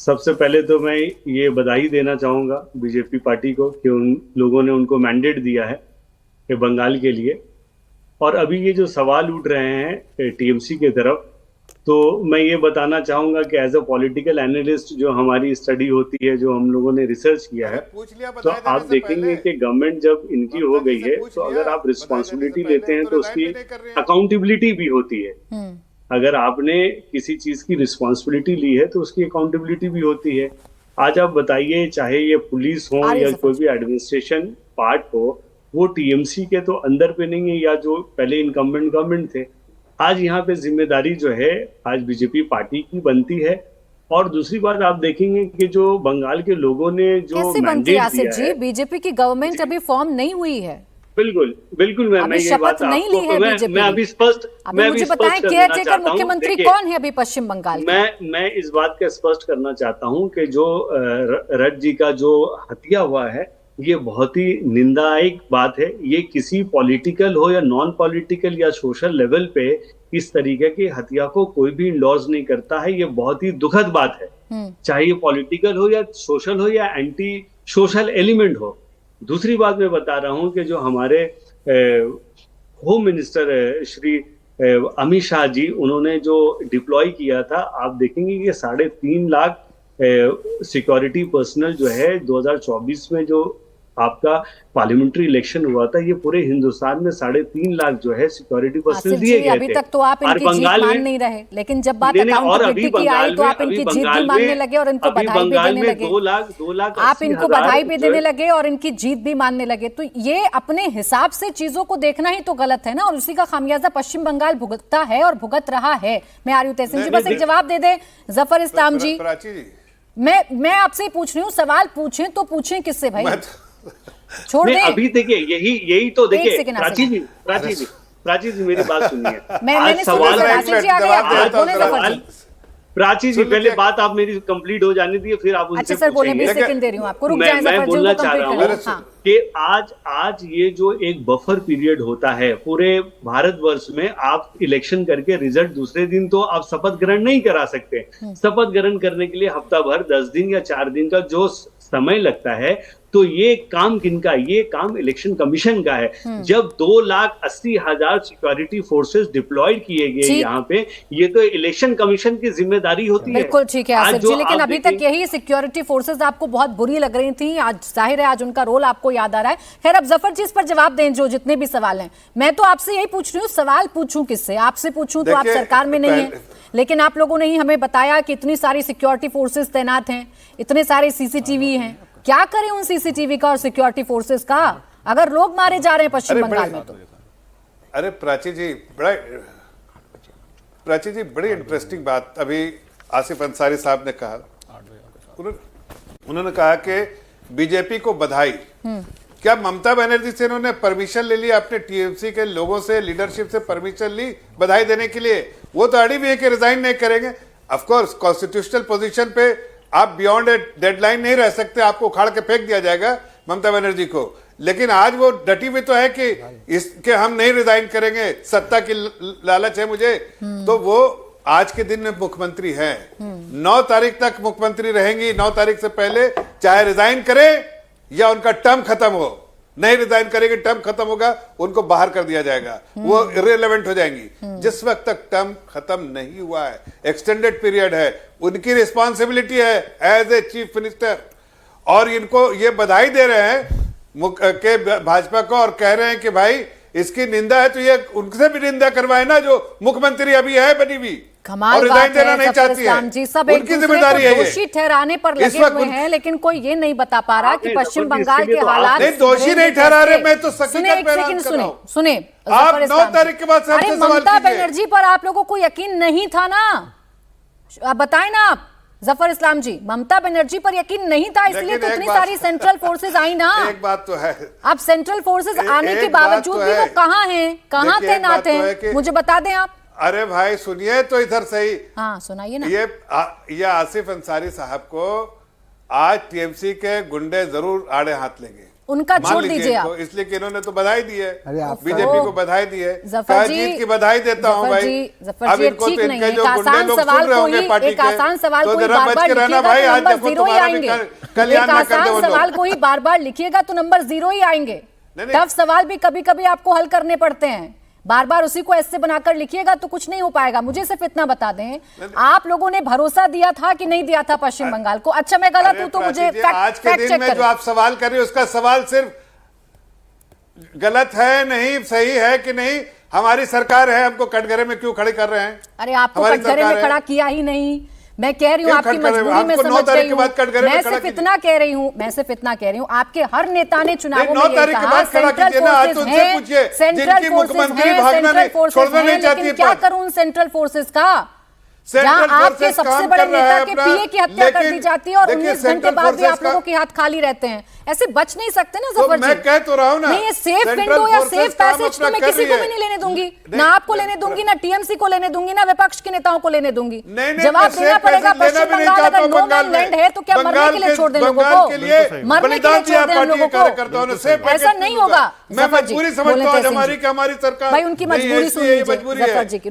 सबसे पहले तो मैं ये बधाई देना चाहूंगा बीजेपी पार्टी को कि उन लोगों ने उनको मैंडेट दिया है कि बंगाल के लिए। और अभी ये जो सवाल उठ रहे हैं टीएमसी के तरफ, तो मैं ये बताना चाहूंगा कि एज अ पॉलिटिकल एनालिस्ट जो हमारी स्टडी होती है, जो हम लोगों ने रिसर्च किया अरे है, पूछ लिया तो बधाई देने आप से देखेंगे पहले। कि गवर्नमेंट जब इनकी हो ममता जी गई से है पूछ तो लिया अगर आप बधाई देने से रिस्पॉन्सिबिलिटी लेते पहले, हैं तो तो रिजाइन उसकी भी नहीं कर रहे हैं। अकाउंटेबिलिटी भी होती है। हम्म। अगर आपने किसी चीज की रिस्पॉन्सिबिलिटी ली है तो उसकी अकाउंटेबिलिटी भी होती है। आज आप बताइए, चाहे ये पुलिस हो आर्य या जफर कोई जी। भी एडमिनिस्ट्रेशन पार्ट हो, वो टीएमसी के तो अंदर पे नहीं है, या जो पहले इनकम्बेंट गवर्नमेंट थे। आज यहाँ पे जिम्मेदारी जो है आज बीजेपी पार्टी की बनती है। और दूसरी बात आप देखेंगे कि जो बंगाल के लोगों ने जो कैसे बनती है मैंडेट आसिफ दिया जी? है। बीजेपी की गवर्नमेंट जी, अभी फॉर्म नहीं हुई है। बिल्कुल बिल्कुल, मैं अभी ये शपथ बात नहीं ली आपको है मैं बीजेपी ने। अभी स्पष्ट अभी मुझे बताएं, कर केयर देना टेकर चाहता हूँ। मुख्यमंत्री देखिए, कौन है अभी पश्चिम बंगाल के? मैं इस बात का स्पष्ट करना चाहता हूं कि जो रथ जी का जो हत्या हुआ है, ये बहुत ही निंदायक बात है। ये किसी पॉलिटिकल हो या नॉन पॉलिटिकल या सोशल लेवल पे इस तरीके की हत्या को कोई भी इंडोर्स नहीं करता है। ये बहुत ही दुखद बात है, चाहे ये पॉलिटिकल हो या सोशल हो या एंटी सोशल एलिमेंट हो। दूसरी बात मैं बता रहा हूं कि जो हमारे होम मिनिस्टर श्री अमित शाह जी, उन्होंने जो डिप्लॉय किया था, आप देखेंगे कि 3.5 लाख सिक्योरिटी पर्सनल जो है 2024 में जो आपका पार्लियामेंट्री इलेक्शन हुआ था, ये पूरे हिंदुस्तान में 3.5 लाख जो है सिक्योरिटी पर्सनल आसिफ दिए जी, गए अभी थे। तक तो आप और इनकी जीत बंगाल मान में नहीं रहे, लेकिन जब बात नहीं नहीं, और अभी अकाउंटेबिलिटी की आई बंगाल तो में आप अभी इनकी जीत भी बंगाल मानने में लगे और इनको अभी बधाई भी बंगाल देने में लगे। 2 लाख आप 80 इनको हजार बधाई भी जो देने है। लगे और इनकी जीत भी मानने लगे, तो ये अपने हिसाब से चीजों को देखना ही तो गलत है ना। और उसी का खामियाजा पश्चिम बंगाल भुगतता है और भुगत रहा है। मैं आर्यू तहसीन जी, बस एक जवाब दे दे जफर इस्लाम जी। प्राची जी, मैं आपसे ही पूछ रही हूँ, सवाल पूछें तो पूछें किससे भाई? छोड़ नहीं, दे। अभी देखिए, यही तो एक देखिए, सेकंड, प्राची जी मेरी बात सुनिए। मैंने आज सुना सवाल सर, है, आसिफ जी आ गए, आप जवाब बोले देता हूं, जफर सवाल जी। प्राची जी सुन पहले लीजिए। बात आप मेरी कंप्लीट हो जाने दीजिए, फिर आप उनसे अच्छा सर बोले, 20 पूछेंगे। सेकंड दे रही हूँ आपको, रुक मैं जाए जफर जी, बोलना उनको चाह कंप्लीट रहा कर हूँ लो। हाँ, कि आज ये जो एक बफर पीरियड होता है पूरे भारतवर्ष में, आप इलेक्शन करके रिजल्ट दूसरे दिन तो आप शपथ ग्रहण नहीं करा सकते। शपथ ग्रहण करने के लिए हफ्ता भर, 10 दिन या 4 दिन का जो समय लगता है, तो ये काम किनका है? ये काम इलेक्शन कमीशन का है। जब 2,80,000 सिक्योरिटी फोर्सेस डिप्लॉयड किए गए ठीक। यहाँ पे, ये तो इलेक्शन कमीशन की जिम्मेदारी होती है। बिल्कुल ठीक है आज आसिफ जो जी, लेकिन आप अभी तक देखें- यही सिक्योरिटी फोर्सेस आपको बहुत बुरी लग रही थी, आज जाहिर है आज उनका रोल आपको याद आ रहा है। खैर, अब जफर जी इस पर जवाब दें, जो जितने भी सवाल हैं। मैं तो आपसे यही पूछ रही हूँ, सवाल पूछूं किससे? आपसे पूछूं तो आप देखिए, सरकार में नहीं है, लेकिन आप लोगों ने ही हमें बताया कि इतनी सारी सिक्योरिटी फोर्सेस तैनात हैं, इतने सारे सीसीटीवी हैं। क्या करें उन सीसीटीवी का और सिक्योरिटी फोर्सेस का, अगर लोग मारे जा रहे हैं पश्चिम बंगाल में? तो अरे प्राची जी, बड़ी इंटरेस्टिंग बात अभी आसिफ अंसारी साहब ने कहा। उन्होंने कहा कि बीजेपी को बधाई। क्या ममता बनर्जी से इन्होंने परमिशन ले लिया? अपने टीएमसी के लोगों से, लीडरशिप से परमिशन ली बधाई देने के लिए? वो तो अड़ी भी है कि रिजाइन नहीं करेंगे। ऑफ कोर्स कॉन्स्टिट्यूशनल पोजीशन पे आप बियॉन्ड ए डेडलाइन नहीं रह सकते, आपको उखाड़ के फेंक दिया जाएगा ममता बनर्जी को। लेकिन आज वो डटी हुई तो है कि इसके हम नहीं रिजाइन करेंगे, सत्ता की लालच है मुझे। तो वो आज के दिन में मुख्यमंत्री है, 9 तारीख तक मुख्यमंत्री रहेंगी। 9 तारीख से पहले चाहे रिजाइन करे या उनका टर्म खत्म हो, नहीं रिजाइन करेंगे, टर्म खत्म होगा, उनको बाहर कर दिया जाएगा, वो इररिलेवेंट हो जाएंगी। जिस वक्त तक टर्म खत्म नहीं हुआ है, एक्सटेंडेड पीरियड है, उनकी रिस्पॉन्सिबिलिटी है एज ए चीफ मिनिस्टर। और इनको ये बधाई दे रहे हैं के भाजपा को और कह रहे हैं कि भाई इसकी निंदा है तो ये उनसे भी निंदा करवाए ना, जो मुख्यमंत्री अभी है बनी हुई कमाल और रिजाइन बात है देना नहीं जफर चाहती इस्लाम है, जी, सब एक उनकी दूसरे जिम्मेदारी को है ये। दोषी ठहराने पर इस लगे वक्त हुए हैं, लेकिन कोई ये नहीं बता पा रहा कि पश्चिम बंगाल के तो हालात नहीं, दोषी नहीं ठहरा रहे, मैं तो सुने हकीकत एक पे ऐलान सेकंड, कर रहा हूं। सुने आप जफर 9 इस्लाम तारीख के बाद से अरे हमसे सवाल ममता कीजिए। बनर्जी पर आप लोगों को यकीन नहीं था ना? आप बताएं ना, आप जफर इस्लाम जी, ममता बनर्जी पर यकीन नहीं था, इसलिए लेकिन तो एक इतनी बात- सारी सेंट्रल फोर्सेज आई ना। एक बात तो है, अब सेंट्रल फोर्सेज आने के एक बात बावजूद तो भी है। वो कहाँ हैं, कहाँ देखिए, एक बात तैनात तो है कि- हैं, मुझे बता दें आप। अरे भाई सुनिए तो इधर सही। हाँ सुनाइए ना। ये आसिफ अंसारी साहब को आज टीएमसी के गुंडे जरूर आड़े हाथ लेंगे, उनका मान छोड़ लीजिए दीजिए इनको, आप। इसलिए कि इन्होंने तो बधाई दी है, अरे आप बीजेपी को बधाई दी है, जफर जी, जीत की बधाई देता हूं भाई। जफर अब जी, इनको ठीक तो नहीं इनके है। जो एक गुंडे आसान लोग सुन सवाल रहे को होंगे ही- पार्टी एक आसान सवाल तो को ही जरा बार-बार बच के रहना लिखिएगा भाई, तो आज नंबर देखो 0 ही तुम्हारा भी आएंगे। कल्याण एक ना कर दे वो आसान लोग। सवाल को ही बार-बार लिखिएगा तो नंबर 0 ही आएंगे। नहीं। टफ सवाल भी कभी-कभी आपको हल करने पड़ते हैं, बार-बार उसी को ऐसे बनाकर लिखिएगा तो कुछ नहीं हो पाएगा। मुझे सिर्फ इतना बता दें, आप लोगों ने भरोसा दिया था कि नहीं दिया था पश्चिम बंगाल को? अच्छा, मैं गलत हूं तो मुझे आज के फैक्ट दिन चेक में जो करें। आप सवाल कर रहे हो उसका सवाल सिर्फ गलत है, नहीं सही है कि नहीं, हमारी सरकार है, हमको कटघरे में क्यों खड़े कर रहे हैं? अरे आपको हमारी कटघरे सरकार में है। खड़ा किया ही नहीं। मैं कह रही हूँ क्यों आपकी कटघरे में? मजबूरी में आपको 9 समझ तारीख गई के हूँ। बाद कटघरे में मैं खड़ा सिर्फ कीजिए। इतना कह रही हूँ, आपके हर नेता ने चुनावों में 9 ये तारीख के कहा बाद खड़ा सेंट्रल कीजिए ना, आज तो फोर्सेस उनसे हैं, पूछिए, सेंट्रल जिनकी फोर्सेस मुख्यमंत्री हैं, भागना सेंट्रल नहीं, फोर्सेस छोड़ना नहीं हैं, चाहती लेकिन है क्या पद। करूं उन सेंट्रल फोर्सेस का, सेंट्रल जहां आपके फोर्सेस सबसे काम बड़े कर रहा है नेता के अपना, पीए की हत्या कर दी लेकिन जाती है और देखिए 19 घंटे सेंट्रल बाद भी आप फोर्सेस लोगों का- के हाथ खाली रहते हैं। ऐसे बच नहीं सकते ना तो जफर जी। मैं कह तो रहा हूं ना, नहीं, ये सेफ सेंट्रल विंडो या फोर्सेस सेफ काम पैसेज तो अपना मैं कर किसी रही को है। भी नहीं लेने दूंगी, नहीं, ना आपको लेने दूंगी, ना टीएमसी को लेने दूंगी, ना विपक्ष के नेताओं को लेने दूंगी। नहीं, जवाब मैं देना सेफ पड़ेगा। पैसेज लेना पश्चिम भी नहीं बंगाल चाहता अगर हूं नो बंगाल मैन में। लैंड है तो क्या मरने बंगाल के लिए छोड़ दें लोगों बंगाल के लिए को? मरने के बलिदान लिए दिया छोड़ दें हम पार्टी लोगों के को? कार्यकर्ताओं ने, सेफ ऐसा पैकेज नहीं दूंगा। होगा। मैं जफर जी, मजबूरी समझता बोले हूं, आज तेज सिंह हमारी जी। कि हमारी सरकार भाई उनकी नहीं, मजबूरी इसलिए सुन ये लीजिए मजबूरी है। जफर जी की।